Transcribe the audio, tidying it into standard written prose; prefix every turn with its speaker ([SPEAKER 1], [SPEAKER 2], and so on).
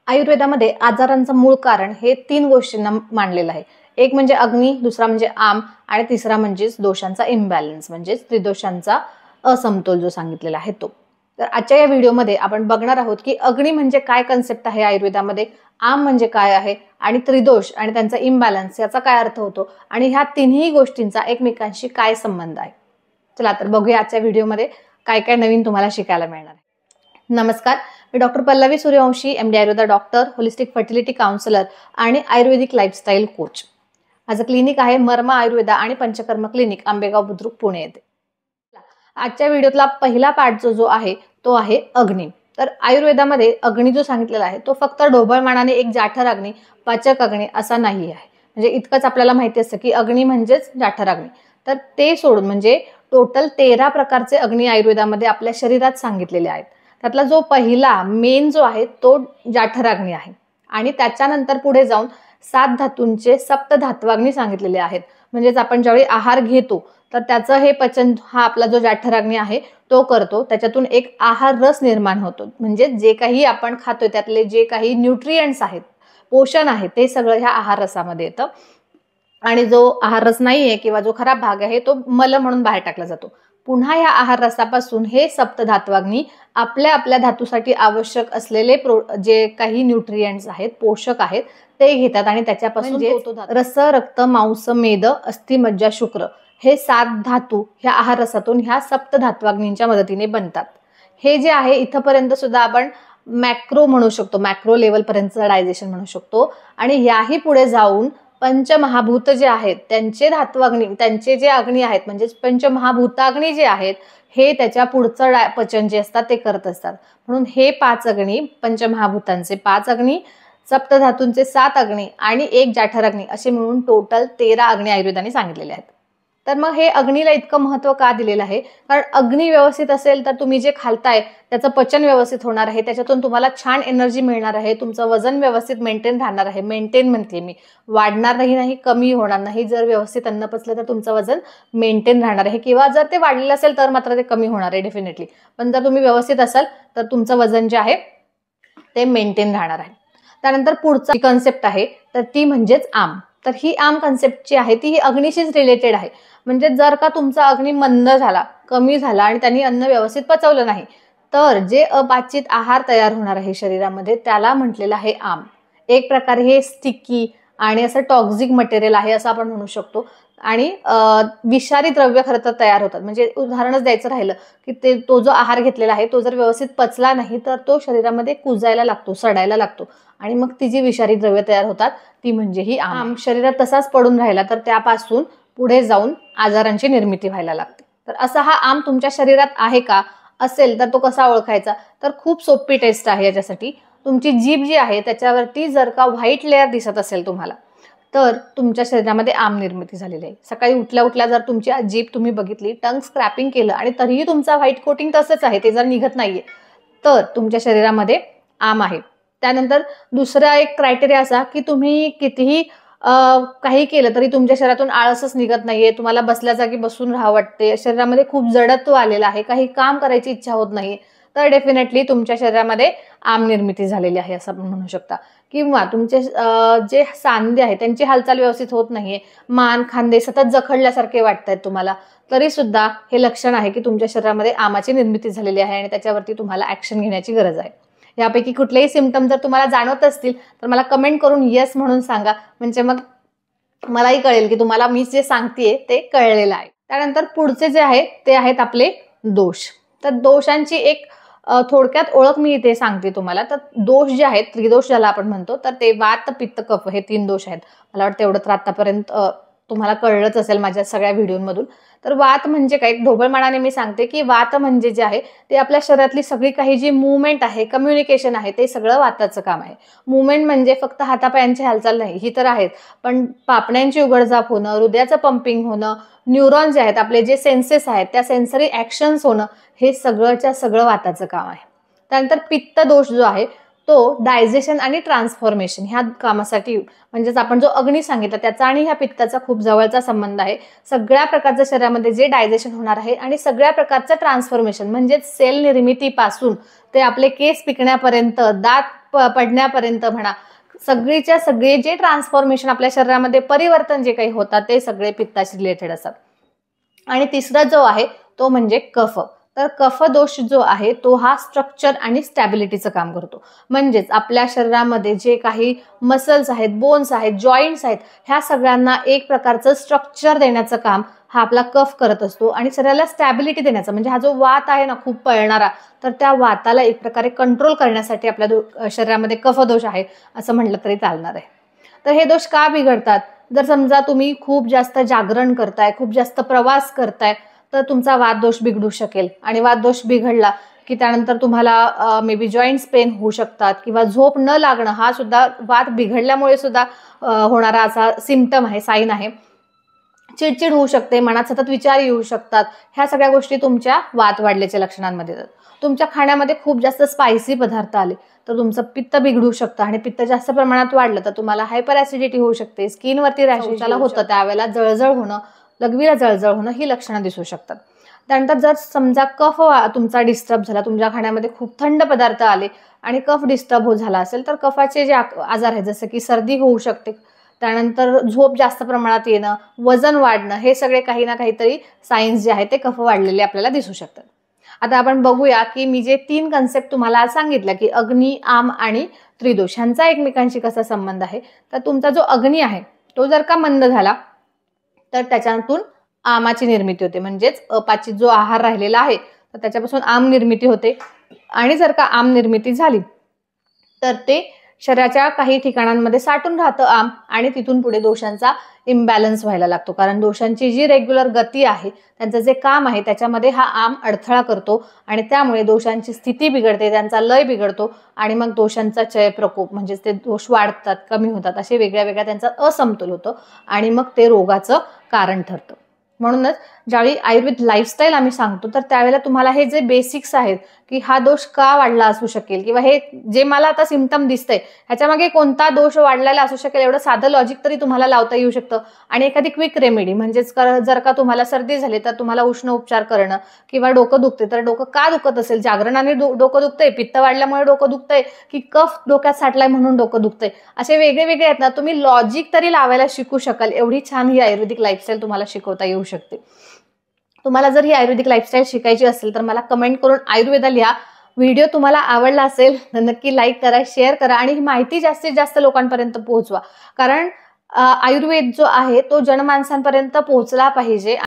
[SPEAKER 1] आयुर्वेदामध्ये आजारांचं मूळ कारण हे 3 गोष्टींना मानलेलं आहे. एक म्हणजे अग्नी, दुसरा म्हणजे आम आणि तिसरा म्हणजे दोषांचा इम्बॅलन्स म्हणजे त्रिदोषांचा असमतोल जो सांगितलेला आहे तो. तर आजच्या या व्हिडिओमध्ये आपण बघणार आहोत की अग्नी म्हणजे काय कन्सेप्ट आहे आयुर्वेदामध्ये, आम म्हणजे काय आहे आणि त्रिदोष आणि त्यांचा इम्बॅलन्स याचा काय अर्थ होतो आणि ह्या तिन्ही गोष्टींचा एकमेकांशी काय संबंध आहे. चला तर बघूया आजच्या व्हिडिओमध्ये काय काय नवीन तुम्हाला शिकायला मिळणार आहे. नमस्कार, मी doctor Pallavi Suryavanshi, MD Ayurveda doctor, holistic fertility counsellor आणि आयुर्वेदिक लाईफस्टाईल कोच. माझं क्लिनिक आहे मर्मा आयुर्वेदा आणि पंचकर्म क्लिनिक, आंबेगाव बुद्रुक, पुणे येथे. आजच्या व्हिडिओतला पहिला पार्ट जो आहे तो आहे अग्नी. तर आयुर्वेदामध्ये अग्नी जो सांगितलेला आहे तो फक्त ढोबळमानाने एक जाठर अग्नी, पाचक अग्नी असा नाही आहे. म्हणजे इतकंच आपल्याला माहिती असतं की अग्नी म्हणजेच जाठर अग्नी. तर ते सोडून म्हणजे टोटल 13 प्रकारचे अग्नी आयुर्वेदामध्ये आपल्या शरीरात सांगितलेले आहेत. त्यातला जो पहिला मेन जो आहे तो जाठराग्नी आहे आणि त्याच्यानंतर पुढे जाऊन 7 धातूंचे सप्तधात्वाग्नी सांगितलेले आहेत. म्हणजेच आपण ज्यावेळी आहार घेतो तर त्याचं हे पचन हा आपला जो जाठराग्नी आहे तो करतो. त्याच्यातून एक आहार रस निर्माण होतो. म्हणजे जे काही आपण खातोय त्यातले जे काही न्यूट्रिएंट्स आहेत, पोषण आहे, ते सगळं ह्या आहार रसामध्ये येतं. आणि जो आहार रस नाहीये किंवा जो खराब भाग आहे तो मल म्हणून बाहेर टाकला जातो. पुन्हा या आहार रसापासून हे सप्तधात्वाग्नी आपल्या आपल्या धातूसाठी आवश्यक असलेले जे काही न्यूट्रिएंट्स आहेत, पोषक आहेत, ते घेतात आणि त्याच्यापासून रस, रक्त, मांस, मेद, अस्थि, मज्जा, शुक्र हे 7 धातू ह्या आहार रसातून ह्या सप्तधात्वाग्नींच्या मदतीने बनतात. हे जे आहे इथपर्यंत सुद्धा आपण मॅक्रो म्हणू शकतो, मॅक्रो लेवल पर्यंतचं डायजेशन म्हणू शकतो. आणि याही पुढे जाऊन पंचमहाभूत जे आहेत त्यांचे धात्वाग्नी, त्यांचे जे अग्नी आहेत म्हणजे पंचमहाभूताग्नी जे आहेत हे त्याच्या पुढचं पचन जे असतात ते करत असतात. म्हणून हे 5 अग्नी, पंचमहाभूतांचे 5 अग्नी, सप्तधातूंचे 7 अग्नी आणि एक जाठराग्नी असे मिळून टोटल 13 अग्नी आयुर्वेदाने सांगितलेले आहेत. तर मग हे अग्नीला इतकं महत्व का दिलेलं आहे? कारण अग्नी व्यवस्थित असेल तर तुम्ही जे खालताय त्याचं पचन व्यवस्थित होणार आहे, त्याच्यातून तुम्हाला छान एनर्जी मिळणार आहे, तुमचं वजन व्यवस्थित मेंटेन राहणार आहे. मेंटेन म्हणते मी, वाढणार नाही, कमी होणार नाही. जर व्यवस्थित अन्न पचलं तर तुमचं वजन मेंटेन राहणार आहे किंवा जर ते वाढलेलं असेल तर मात्र ते कमी होणार आहे डेफिनेटली. पण जर तुम्ही व्यवस्थित असाल तर तुमचं वजन जे आहे ते मेंटेन राहणार आहे. त्यानंतर पुढची कन्सेप्ट आहे तर ती म्हणजेच आम. तर ही आम कन्सेप्ट जी आहे ती ही अग्नीशीच रिलेटेड आहे. म्हणजे जर का तुमचा अग्नी मंद झाला, कमी झाला आणि त्यांनी अन्न व्यवस्थित पचवलं नाही तर जे अपाचित आहार तयार होणार आहे शरीरामध्ये त्याला म्हटलेलं आहे आम. एक प्रकारे हे स्टिकी आणि असं टॉक्सिक मटेरियल आहे असं आपण म्हणू शकतो. आणि विषारी द्रव्य खरं तर तयार होतात. म्हणजे उदाहरणच द्यायचं राहिलं की तो जो आहार घेतलेला आहे तो जर व्यवस्थित पचला नाही तर तो शरीरामध्ये कुजायला लागतो, सडायला लागतो आणि मग ती जी विषारी द्रव्य तयार होतात ती म्हणजे ही आम. शरीरात तसाच पडून राहिला तर त्यापासून पुढे जाऊन आजारांची निर्मिती व्हायला लागते. तर असा हा आम तुमच्या शरीरात आहे का? असेल तर तो कसा ओळखायचा? तर खूप सोपी टेस्ट आहे याच्यासाठी. तुमची जीभ जी आहे त्याच्यावरती जर का व्हाईट लेअर दिसत असेल तुम्हाला तर तुमच्या शरीरामध्ये आम निर्मिती झालेली आहे. सकाळी उठल्या उठल्या जर तुमची जीभ तुम्ही बघितली, टंग स्क्रॅपिंग केलं आणि तरीही तुमचा व्हाईट कोटिंग तसंच आहे, ते जर निघत नाहीये तर तुमच्या शरीरामध्ये आम आहे. त्यानंतर दुसरा एक क्रायटेरिया असा की तुम्ही कितीही काही केलं तरी तुमच्या शरीरातून आळसच निघत नाहीये, तुम्हाला बसल्या जागी बसून राहावं वाटते, शरीरामध्ये खूप जडत्व आलेलं आहे, काही काम करायची इच्छा होत नाही, तर डेफिनेटली तुमच्या शरीरामध्ये आम निर्मिती झालेली आहे असं आपण म्हणू शकता. किंवा तुमचे जे सांधे आहेत त्यांची हालचाल व्यवस्थित होत नाहीये, मान, खांदे सतत जखडल्यासारखे वाटतायत तुम्हाला, तरी सुद्धा हे लक्षण आहे की तुमच्या शरीरामध्ये आमाची निर्मिती झालेली आहे आणि त्याच्यावरती तुम्हाला ऍक्शन घेण्याची गरज आहे. यापैकी कुठलेही सिम्पटम जर तुम्हाला जाणवत असतील तर मला कमेंट करून येस म्हणून सांगा. म्हणजे मग मलाही कळेल की तुम्हाला मी जे सांगतेय ते कळलेलं आहे. त्यानंतर पुढचे जे आहे ते आहेत आपले दोष. तर दोषांची एक थोडक्यात ओळख मी इथे सांगते तुम्हाला. तर दोष जे आहेत, त्रिदोष ज्याला आपण म्हणतो, तर ते वात, पित्त, कफ हे 3 दोष आहेत. मला वाटतं एवढं तर आतापर्यंत तुम्हाला कळलंच असेल माझ्या सगळ्या व्हिडिओमधून. तर वात म्हणजे काय? ढोबळमानाने मी सांगते की वात म्हणजे जे आहे ते आपल्या शरीरातली सगळी काही जी मुवमेंट आहे, कम्युनिकेशन आहे, ते सगळं वाताचं काम आहे. मुवमेंट म्हणजे फक्त हातापायांची हालचाल नाही, ही तर आहेच, पण पापण्यांची उघडझाप होणं, हृदयाचं पंपिंग होणं, न्यूरॉन जे आहेत आपले, जे सेन्सेस आहेत त्या सेन्सरी ऍक्शन्स होणं, हे सगळंच्या सगळं वाताचं काम आहे. त्यानंतर पित्त दोष जो आहे तो डायजेशन आणि ट्रान्सफॉर्मेशन ह्या कामासाठी, म्हणजेच आपण जो अग्नी सांगितला त्याचा आणि ह्या पित्ताचा खूप जवळचा संबंध आहे. सगळ्या प्रकारच्या शरीरामध्ये जे डायजेशन होणार आहे आणि सगळ्या प्रकारचं ट्रान्सफॉर्मेशन, म्हणजेच सेल निर्मितीपासून ते आपले केस पिकण्यापर्यंत, दात पडण्यापर्यंत म्हणा, सगळीच्या सगळे जे ट्रान्सफॉर्मेशन आपल्या शरीरामध्ये परिवर्तन जे काही होतात ते सगळे पित्ताशी रिलेटेड असतात. आणि तिसरा जो आहे तो म्हणजे कफ. तर कफ दोष जो आहे तो हा स्ट्रक्चर आणि स्टॅबिलिटीचं काम करतो. म्हणजेच आपल्या शरीरामध्ये जे काही मसल्स आहेत, बोन्स आहेत, जॉईंट्स आहेत, ह्या सगळ्यांना एक प्रकारचं स्ट्रक्चर देण्याचं काम हा आपला कफ करत असतो. आणि शरीराला स्टॅबिलिटी देण्याचं, म्हणजे हा जो वात आहे ना खूप पळणारा, तर त्या वाताला एक प्रकारे कंट्रोल करण्यासाठी आपल्या शरीरामध्ये कफदोष आहे असं म्हटलं तरी चालणार आहे. तर हे दोष का बिघडतात? जर समजा तुम्ही खूप जास्त जागरण करताय, खूप जास्त प्रवास करताय, तर तुमचा वातदोष बिघडू शकेल. आणि वातदोष बिघडला की त्यानंतर तुम्हाला मे बी जॉईंट्स पेन होऊ शकतात, किंवा झोप न लागणं हा सुद्धा वात बिघडल्यामुळे सुद्धा होणारा असा सिम्पटम आहे, साईन आहे. चिडचिड होऊ शकते, मनात सतत विचार येऊ शकतात. ह्या सगळ्या गोष्टी तुमच्या वात वाढल्याच्या लक्षणांमध्ये येतात. तुमच्या खाण्यामध्ये खूप जास्त स्पायसी पदार्थ आले तर तुमचं पित्त बिघडू शकतं, आणि पित्त जास्त प्रमाणात वाढलं तर तुम्हाला हायपर ऍसिडिटी होऊ शकते, स्किनवरती रॅशेस होतं, त्यावेळेला जळजळ होणं, लघवीला जळजळ होणं ही लक्षणं दिसू शकतात. त्यानंतर जर समजा कफ तुमचा डिस्टर्ब झाला, तुमच्या खाण्यामध्ये खूप थंड पदार्थ आले आणि कफ डिस्टर्ब झाला असेल, तर कफाचे जे आजार आहेत जसं की सर्दी होऊ शकते, त्यानंतर झोप जास्त प्रमाणात येणं, वजन वाढणं, हे सगळे काही ना काहीतरी सायन्स जे आहे ते कफ वाढलेले आपल्याला दिसू शकतात. आता आपण बघूया की मी जे 3 कन्सेप्ट तुम्हाला आज सांगितलं की अग्नी, आम आणि त्रिदोष ह्यांचा एकमेकांशी कसा संबंध आहे, तर तुमचा जो अग्नी आहे तो जर का मंद झाला तर त्याच्यातून आमाची निर्मिती होते. म्हणजेच अपाचित जो आहार राहिलेला आहे तर त्याच्यापासून आम निर्मिती होते. आणि जर का आम निर्मिती झाली तर ते शरीराच्या काही ठिकाणांमध्ये साठून राहतं आम, आणि तिथून पुढे दोषांचा इम्बॅलन्स व्हायला लागतो. कारण दोषांची जी रेग्युलर गती आहे, त्यांचं जे काम आहे त्याच्यामध्ये हा आम अडथळा करतो, आणि त्यामुळे दोषांची स्थिती बिघडते, त्यांचा लय बिघडतो, आणि मग दोषांचा क्षय प्रकोप, म्हणजेच ते दोष वाढतात, कमी होतात, असे वेगळ्या वेगळ्या त्यांचा असमतोल होतो, आणि मग ते रोगाचं कारण ठरतं. म्हणूनच ज्यावेळी आयुर्वेद लाईफस्टाईल आम्ही सांगतो तर त्यावेळेला तुम्हाला हे जे बेसिक्स आहेत की हा दोष का वाढला असू शकेल, किंवा हे जे मला आता सिम्पटम दिसतंय ह्याच्यामागे कोणता दोष वाढलेला असू शकेल, एवढं साधं लॉजिक तरी तुम्हाला लावता येऊ शकतं. आणि एखादी क्विक रेमेडी, म्हणजेच जर का तुम्हाला सर्दी झाली तर तुम्हाला उष्ण उपचार करणं, किंवा डोकं दुखते तर डोकं का दुखत असेल, जागरणाने डोकं दुखतंय, पित्त वाढल्यामुळे डोकं दुखतंय, की कफ डोक्यात साठलाय म्हणून डोकं दुखतंय, असे वेगळे वेगळे आहेत ना, तुम्ही लॉजिक तरी लावायला शिकू शकाल. एवढी छान ही आयुर्वेदिक लाईफस्टाईल तुम्हाला शिकवता येऊ शकते. तुम्हाला जर ही आयुर्वेदिक लाईफस्टाईल शिकायची असेल तर मला कमेंट करून आयुर्वेदा लिहा. व्हिडिओ तुम्हाला आवडला असेल तर नक्की लाईक करा, शेअर करा, आणि ही माहिती जास्तीत जास्त लोकांपर्यंत पोहोचवा. कारण आयुर्वेद जो आहे तो जनमानसांपर्यंत पोहोचला पाहिजे.